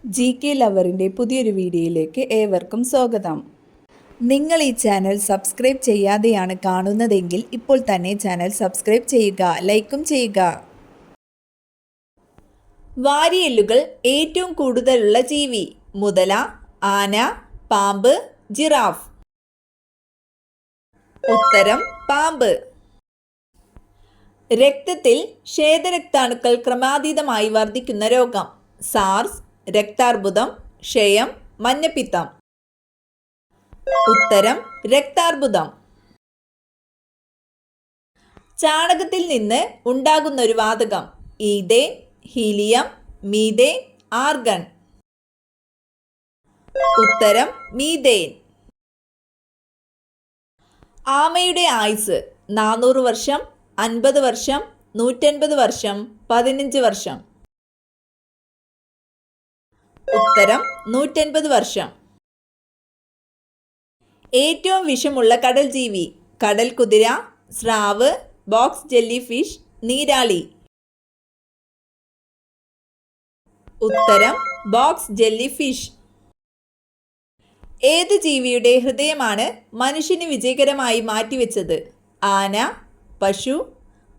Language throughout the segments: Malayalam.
GK ലവറിൻ്റെ പുതിയൊരു വീഡിയോയിലേക്ക് ഏവർക്കും സ്വാഗതം. നിങ്ങൾ ഈ ചാനൽ സബ്സ്ക്രൈബ് ചെയ്യാതെയാണ് കാണുന്നതെങ്കിൽ ഇപ്പോൾ തന്നെ ചാനൽ സബ്സ്ക്രൈബ് ചെയ്യുക, ലൈക്കും ചെയ്യുക. വാരിയെല്ലുകൾ ഏറ്റവും കൂടുതലുള്ള ജീവി: മുതല, ആന, പാമ്പ്, ജിറാഫ്. ഉത്തരം പാമ്പ്. രക്തത്തിൽ ശ്വേതരക്താണുക്കൾ ക്രമാതീതമായി വർദ്ധിക്കുന്ന രോഗം: സാർസ്, രക്താർബുദം, ക്ഷയം, മഞ്ഞപ്പിത്തം. ഉത്തരം രക്താർബുദം. ചാണകത്തിൽ നിന്ന് ഉണ്ടാകുന്ന ഒരു വാതകം: ഈഥേൻ, ഹീലിയം, മീഥേൻ, ആർഗൺ. ഉത്തരം മീഥേൻ. ആമയുടെ ആയുസ്: 400 വർഷം, 50 വർഷം, 150 വർഷം, 15 വർഷം. ഉത്തരം 150 വർഷം. ഏറ്റവും വിഷമുള്ള കടൽ ജീവി: കടൽ കുതിര, സ്രാവ്, ബോക്സ് ജെല്ലി ഫിഷ്, നീരാളി. ഉത്തരം ബോക്സ് ജെല്ലി ഫിഷ്. ഏത് ജീവിയുടെ ഹൃദയമാണ് മനുഷ്യന് വിജയകരമായി മാറ്റിവെച്ചത്? ആന, പശു,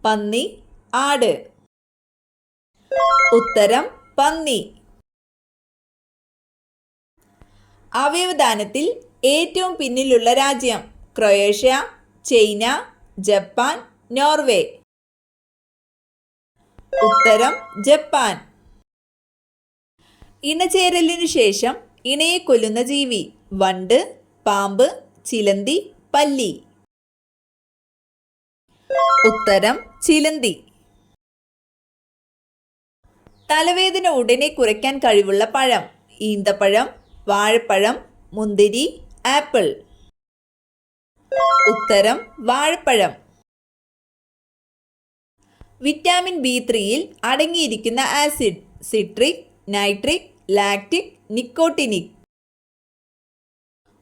പന്നി, ആട്. ഉത്തരം പന്നി. അവയവദാനത്തിൽ ഏറ്റവും പിന്നിലുള്ള രാജ്യം: ക്രൊയേഷ്യ, ചൈന, ജപ്പാൻ, നോർവേ. ഉത്തരം ജപ്പാൻ. ഇണചേരലിനു ശേഷം ഇണയെ കൊല്ലുന്ന ജീവി: വണ്ട്, പാമ്പ്, ചിലന്തി, പല്ലി. ഉത്തരം ചിലന്തി. തലവേദന ഉടനെ കുറയ്ക്കാൻ കഴിവുള്ള പഴം: ഈന്തപ്പഴം, വാഴപ്പഴം, മുന്തിരി, ആപ്പിൾ. ഉത്തരം വാഴപ്പഴം. വിറ്റാമിൻ B3-ൽ അടങ്ങിയിരിക്കുന്ന acid: citric, nitric, lactic, nicotinic.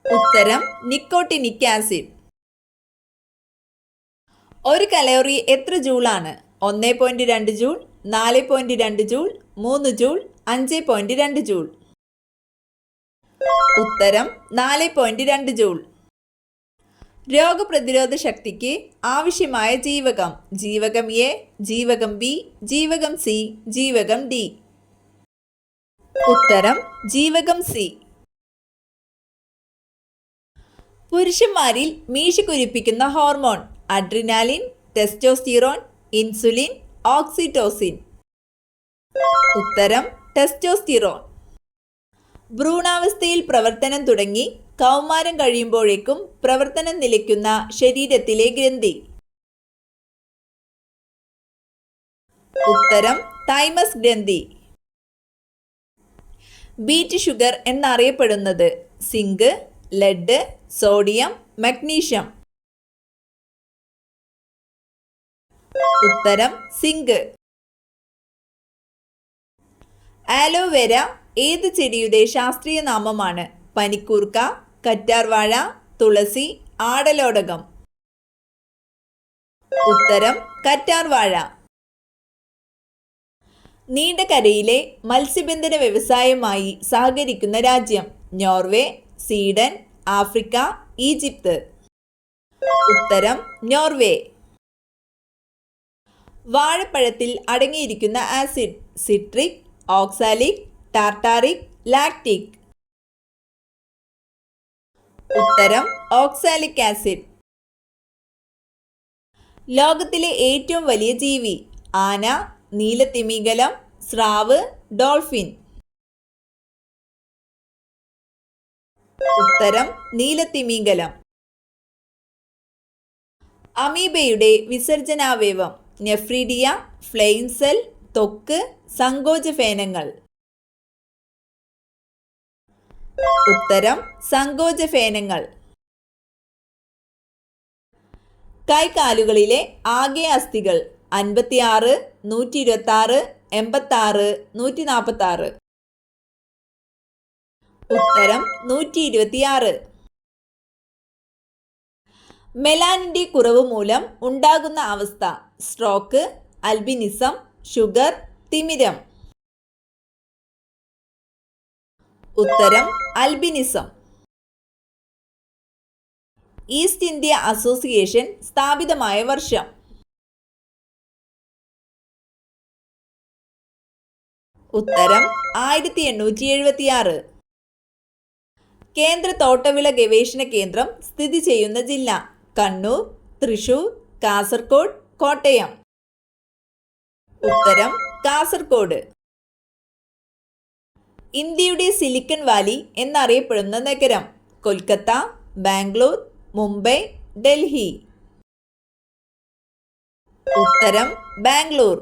ഉത്തരം നിക്കോട്ടിനിക് ആസിഡ്. ഒരു കലോറി എത്ര ജൂളാണ്? 1.2 ജൂൾ, 4.2 ജൂൾ, 3 ജൂൾ, 5.2 ജൂൾ. ഉത്തരം 4.2 ജൂൾ. രോഗപ്രതിരോധ ശക്തിക്ക് ആവശ്യമായ ജീവകം: ജീവകം A, ജീവകം B, ജീവകം C, ജീവകം D. ഉത്തരം ജീവകം C. പുരുഷന്മാരിൽ മീശ കുരിപ്പിക്കുന്ന hormone: adrenaline, testosterone, insulin, oxytocin. ഉത്തരം ടെസ്റ്റോസ്റ്റിറോൺ. ഭ്രൂണാവസ്ഥയിൽ പ്രവർത്തനം തുടങ്ങി കൗമാരം കഴിയുമ്പോഴേക്കും പ്രവർത്തനം നിലയ്ക്കുന്ന ശരീരത്തിലെ ഗ്രന്ഥി: ഉത്തരം തൈമസ് ഗ്രന്ഥി. ബീറ്റ് ഷുഗർ എന്നറിയപ്പെടുന്നത്: സിങ്ക്, ലെഡ്, സോഡിയം, മഗ്നീഷ്യം. ഉത്തരം സിങ്ക്. ആലോവേര ഏത് ചെടിയുടെ ശാസ്ത്രീയ നാമമാണ്? പനിക്കൂർക്ക, കറ്റാർവാഴ, തുളസി, ആടലോടകം. ഉത്തരം കറ്റാർവാഴ. നീണ്ടകരയിലെ മത്സ്യബന്ധന വ്യവസായവുമായി സഹകരിക്കുന്ന രാജ്യം: നോർവേ, സ്വീഡൻ, ആഫ്രിക്ക, ഈജിപ്ത്. ഉത്തരം നോർവേ. വാഴപ്പഴത്തിൽ അടങ്ങിയിരിക്കുന്ന acid: citric, oxalic, tartaric, lactic. ഉത്തരം ഓക്സാലിക് ആസിഡ്. ലോകത്തിലെ ഏറ്റവും വലിയ ജീവി: ആന, നീലത്തിമിംഗലം, സ്രാവ്, ഡോൾഫിൻ. ഉത്തരം നീലത്തിമിംഗലം. അമീബയുടെ വിസർജനാവയവം: നെഫ്രീഡിയ, ഫ്ലെയിം സെൽ, ത്വക്ക്, സങ്കോചഫേനങ്ങൾ. ഉത്തരം സങ്കോചഫേനങ്ങൾ. കൈകാലുകളിലെ ആകെ അസ്ഥികൾ: 56, 126, 86, 146. ഉത്തരം 126. മെലാനിൻ്റെ കുറവ് മൂലം ഉണ്ടാകുന്ന അവസ്ഥ: സ്ട്രോക്ക്, അൽബിനിസം, ഷുഗർ, തിമിരം. ഉത്തരം അൽബിനിസം. ഈസ്റ്റ് ഇന്ത്യ അസോസിയേഷൻ സ്ഥാപിതമായ വർഷം. ഉത്തരം 1876. കേന്ദ്ര തോട്ടവിള ഗവേഷണ കേന്ദ്രം സ്ഥിതി ചെയ്യുന്ന ജില്ല. കണ്ണൂർ, തൃശൂർ, കാസർഗോഡ്, കോട്ടയം. ഉത്തരം കാസർഗോഡ്. ഇന്ത്യയുടെ സിലിക്കൺ വാലി എന്നറിയപ്പെടുന്ന നഗരം. കൊൽക്കത്ത, ബാംഗ്ലൂർ, മുംബൈ, ഡൽഹി. ഉത്തരം ബാംഗ്ലൂർ.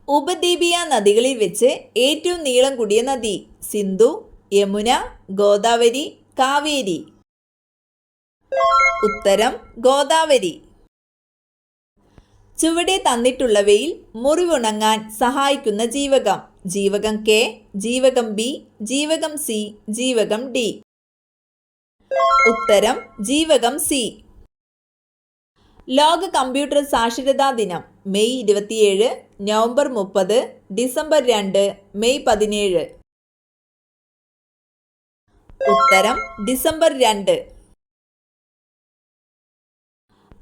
ഉപദ്വീപീയ നദികളിൽ വെച്ച് ഏറ്റവും നീളം കൂടിയ നദി. സിന്ധു, യമുന, ഗോദാവരി, കാവേരി. ഉത്തരം ഗോദാവരി. ചുവടെ തന്നിട്ടുള്ളവയിൽ മുറിവുണങ്ങാൻ സഹായിക്കുന്ന ജീവകം. ജീവകം കെ, ജീവകം ബി, ജീവകം സി, ജീവകം ഡി. ഉത്തരം ജീവകം സി. ലോക കമ്പ്യൂട്ടർ സാക്ഷരതാ ദിനം മെയ് 27, നവംബർ 30, ഡിസംബർ 2, മെയ് 17. ഉത്തരം ഡിസംബർ 2.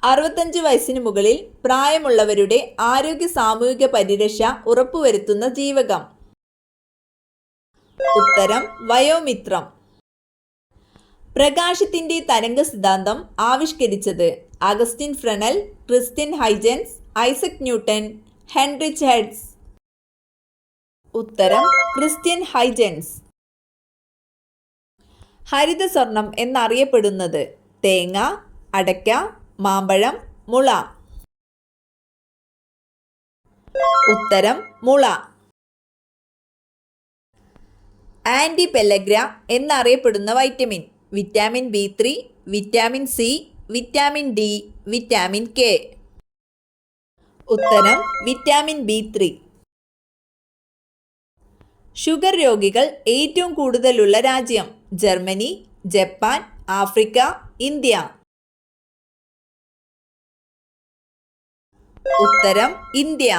65 വയസ്സിന് മുകളിൽ പ്രായമുള്ളവരുടെ ആരോഗ്യ സാമൂഹിക പരിരക്ഷ ഉറപ്പുവരുത്തുന്ന ജീവകം. ഉത്തരം വയോമിത്രം. പ്രകാശത്തിന്റെ തരംഗ സിദ്ധാന്തം ആവിഷ്കരിച്ചത്. Augustin Fresnel, Christian Huygens, Isaac Newton, Heinrich Hertz. ഉത്തരം ക്രിസ്റ്റ്യൻ ഹൈജൻസ്. ഹരിത സ്വർണം എന്നറിയപ്പെടുന്നത്. തേങ്ങ, അടയ്ക്ക, മാമ്പഴം, മുള. ഉത്തരം മുള. ആന്റി പെല്ലഗ്ര എന്നറിയപ്പെടുന്ന vitamin. Vitamin B3, vitamin C, vitamin D, vitamin K. ഉത്തരം വിറ്റാമിൻ B3. ഷുഗർ രോഗികൾ ഏറ്റവും കൂടുതലുള്ള രാജ്യം. Germany, Japan, Africa, India. ഉത്തരം ഇന്ത്യ.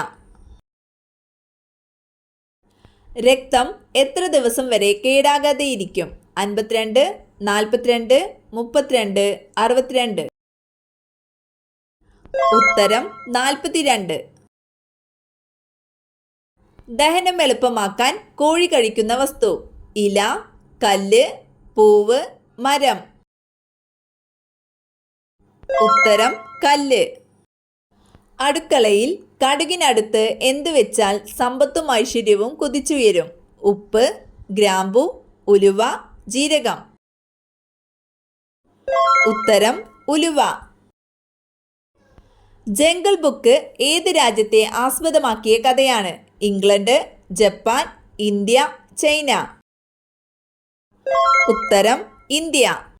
രക്തം എത്ര ദിവസം വരെ കേടാകാതെ ഇരിക്കും? 52, 42, 32, 62. ഉത്തരം 42. ദഹനം എളുപ്പമാക്കാൻ കോഴി കഴിക്കുന്ന വസ്തു. ഇല, കല്ല്, പൂവ്, മരം. ഉത്തരം കല്ല്. അടുക്കളയിൽ കടുകിനടുത്ത് എന്ത് വെച്ചാൽ സമ്പത്തും ഐശ്വര്യവും കുതിച്ചുയരും? ഉപ്പ്, ഗ്രാമ്പു, ഉലുവ, ജീരകം. ഉത്തരം ഉലുവ. ജംഗിൾ ബുക്ക് ഏത് രാജ്യത്തെ ആസ്പദമാക്കിയ കഥയാണ്? England, Japan, India, China. ഉത്തരം ഇന്ത്യ.